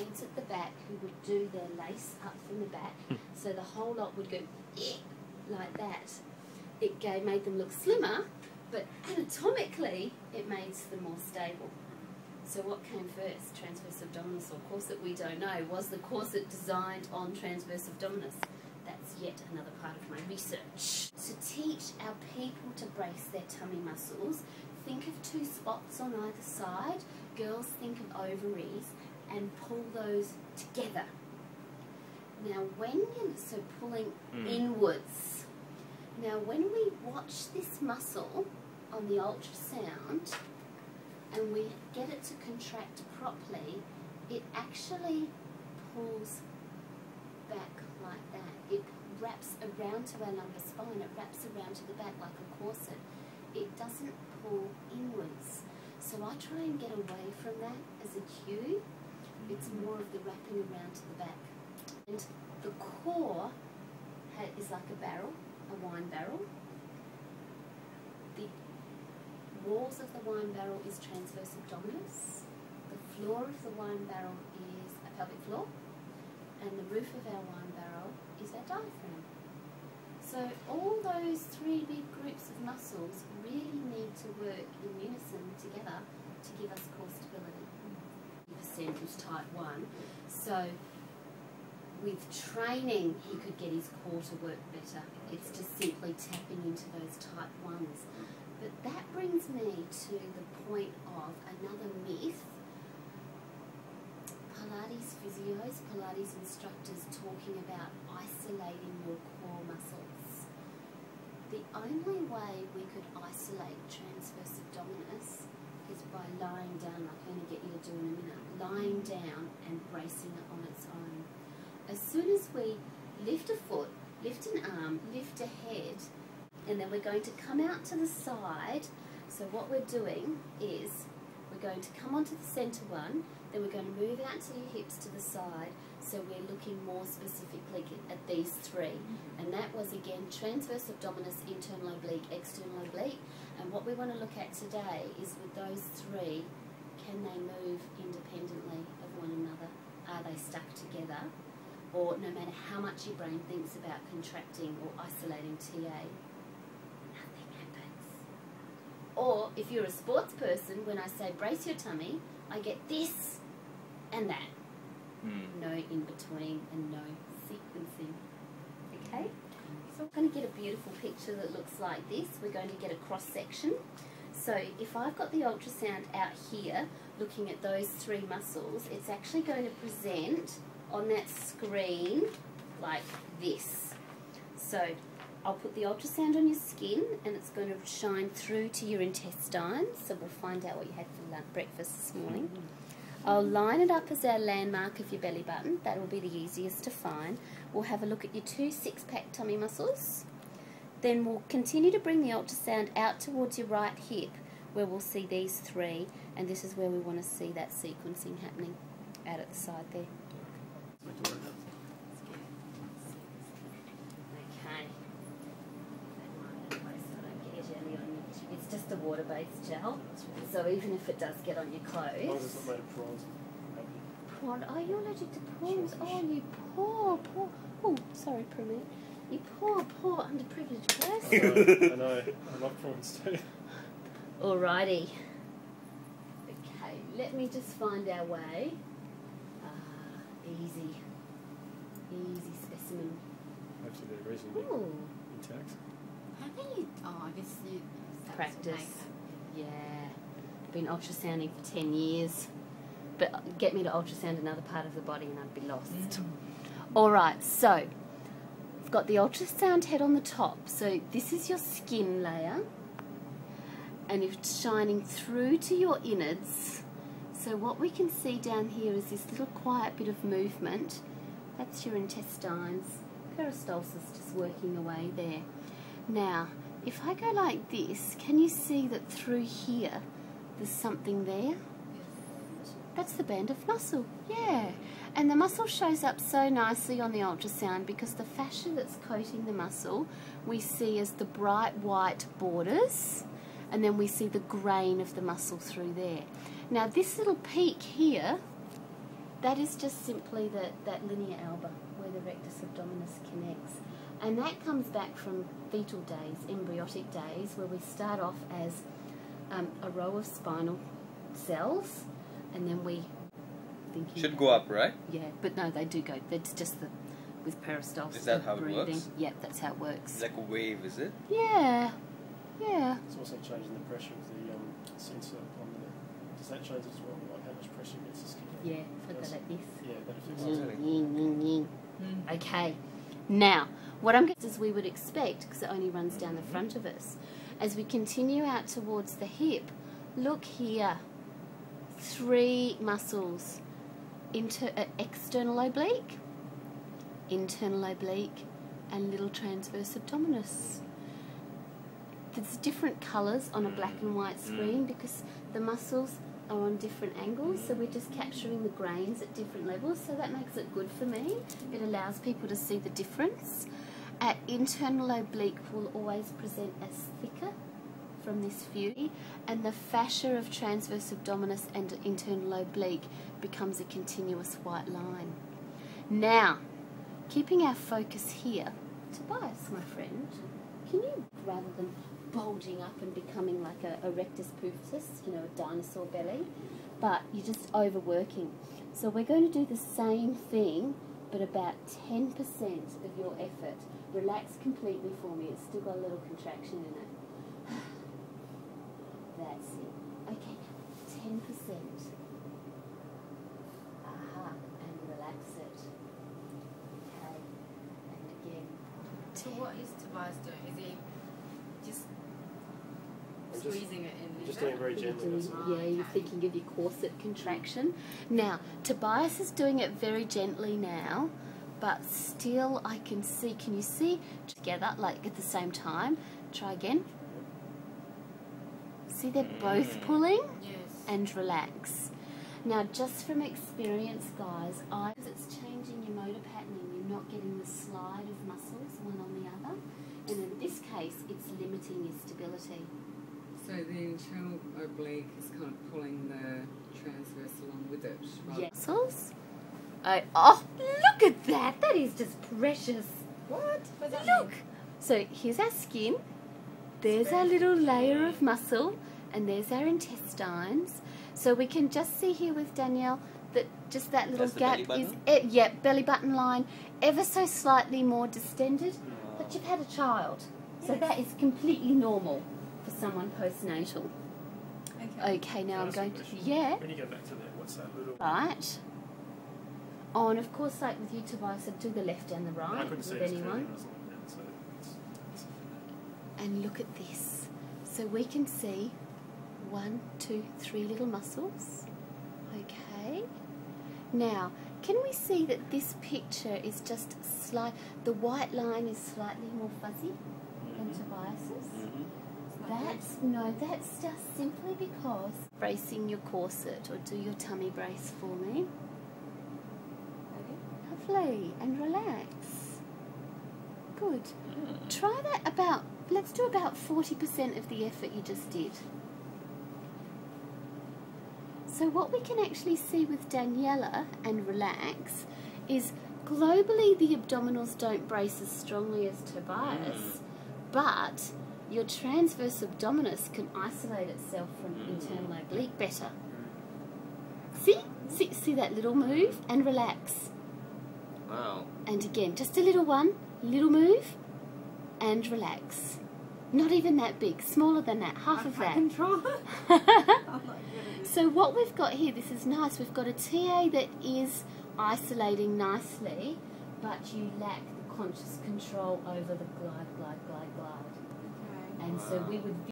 maids at the back who would do their lace up from the back, so the whole lot would go like that. It made them look slimmer, but anatomically it made them more stable. So what came first, transverse abdominis or corset? We don't know. Was the corset designed on transverse abdominis? That's yet another part of my research. To teach our people to brace their tummy muscles, think of 2 spots on either side. Girls think of ovaries and pull those together. Now so pulling inwards. Now when we watch this muscle on the ultrasound and we get it to contract properly, it actually pulls back like that. It wraps around to our lumbar spine, it wraps around to the back like a corset. It doesn't pull inwards. So I try and get away from that as a cue. It's more of the wrapping around to the back. And the core is like a barrel, a wine barrel. The walls of the wine barrel is transverse abdominis. The floor of the wine barrel is a pelvic floor. And the roof of our wine barrel is our diaphragm. So all those 3 big groups of muscles really need to work in unison together to give us core stability. 50% is type 1. So with training, he could get his core to work better. It's just simply tapping into those type 1s. But that brings me to the point of another myth. Pilates physios, Pilates instructors talking about isolating your core muscles. The only way we could isolate transverse abdominis is by lying down, like I'm going to get you to do in a minute, lying down and bracing it on its own. As soon as we lift a foot, lift an arm, lift a head, and then we're going to come out to the side. So what we're doing is we're going to come onto the centre one, then we're going to move out to your hips to the side, so we're looking more specifically at these 3. And that was again transverse abdominis, internal oblique, external oblique. And what we want to look at today is with those 3, can they move independently of one another? Are they stuck together? Or no matter how much your brain thinks about contracting or isolating TA, nothing happens. Or if you're a sports person, when I say brace your tummy, I get this and that. No in between and no sequencing. Okay? So we're going to get a beautiful picture that looks like this. We're going to get a cross section. So if I've got the ultrasound out here looking at those 3 muscles, it's actually going to present on that screen like this. So I'll put the ultrasound on your skin and it's going to shine through to your intestines. So we'll find out what you had for breakfast this morning. I'll line it up as our landmark of your belly button. That will be the easiest to find. We'll have a look at your 2 six-pack tummy muscles. Then we'll continue to bring the ultrasound out towards your right hip where we'll see these 3, and this is where we want to see that sequencing happening out at the side there. Okay. It's just a water-based gel, so even if it does get on your clothes... Prawn? Oh, you're allergic to prawns. Oh, you poor... Oh, sorry, Pramit. You poor underprivileged person. I know. I love prawns too. Alrighty. Okay, let me just find our way. Easy specimen. Hopefully they're reasonably intact. How can you... Oh, I guess you... Practice. Yeah. Been ultrasounding for 10 years. But get me to ultrasound another part of the body and I'd be lost. Alright, so I've got the ultrasound head on the top. So this is your skin layer. And it's shining through to your innards. So what we can see down here is this little quiet bit of movement. That's your intestines. Peristalsis just working away there. Now, if I go like this, can you see that through here there's something there? That's the band of muscle, yeah. And the muscle shows up so nicely on the ultrasound because the fascia that's coating the muscle we see as the bright white borders, and then we see the grain of the muscle through there. Now this little peak here that is just simply that linea alba where the rectus abdominis connects. And that comes back from fetal days, embryotic days, where we start off as a row of spinal cells, and then we should go up, right? Yeah, but no, they do go. It's just with peristalsis. Is that how breathing. it works? Yeah, that's how it works. It's like a wave, is it? Yeah, yeah. It's also changing the pressure of the sensor on the. Does that change as well? Like how much pressure gets the skin? Yeah, if I go like this. Yeah, that affects Mm. Okay, now what I'm going to do is we would expect, because it only runs down the front of us, as we continue out towards the hip, look here, 3 muscles, external oblique, internal oblique, and little transverse abdominis. There's different colours on a black and white screen because the muscles are on different angles, so we're just capturing the grains at different levels, so that makes it good for me. It allows people to see the difference. Internal oblique will always present as thicker from this view, and the fascia of transverse abdominis and internal oblique becomes a continuous white line. Now, keeping our focus here, Tobias, my friend, can you, rather than bulging up and becoming like a rectus puftus, you know, a dinosaur belly, but you're just overworking. So we're going to do the same thing, but about 10% of your effort. Relax completely for me. It's still got a little contraction in it. That's it. Okay, 10%. Aha, and relax it. Okay, and again. So what is Tobias doing? Is he just squeezing it in? Just doing it very gently. That's all. Yeah, you're thinking of your corset contraction. Now, Tobias is doing it very gently now, but still I can see, can you see together, like at the same time? Try again. See, they're both pulling? Yes. And relax. Now, just from experience, guys, because it's changing your motor patterning, you're not getting the slide of muscles one on the other, and in this case, it's limiting your stability. So the internal oblique is kind of pulling the transverse along with it. Right? Yes. Muscles. Oh, look at that! That is just precious. What? Look. So here's our skin. There's our little layer of muscle, and there's our intestines. So we can just see here with Danielle that just that little That's the gap belly is, button? yeah, belly button line, ever so slightly more distended. But you've had a child, so that is completely normal for someone postnatal. Okay, now I'm going to, yeah. When you go back to that, what's that little? Right. Oh, and of course, like with you, Tobias, I'd do the left and the I right couldn't see with it anyone. so it's And look at this. So we can see 1, 2, 3 little muscles. Okay. Now, can we see that this picture is just slight? The white line is slightly more fuzzy than Tobias's. That's just simply because bracing your corset, or do your tummy brace for me. Lovely, and relax. Good. Try that about, let's do about 40% of the effort you just did. So what we can actually see with Daniela and relax is globally the abdominals don't brace as strongly as Tobias, but your transverse abdominis can isolate itself from internal oblique better. See that little move and relax. Wow. And again, just a little one, little move and relax. Not even that big, smaller than that, half of that. So what we've got here, this is nice, we've got a TA that is isolating nicely, but you lack the conscious control over the glide. Okay. And so we would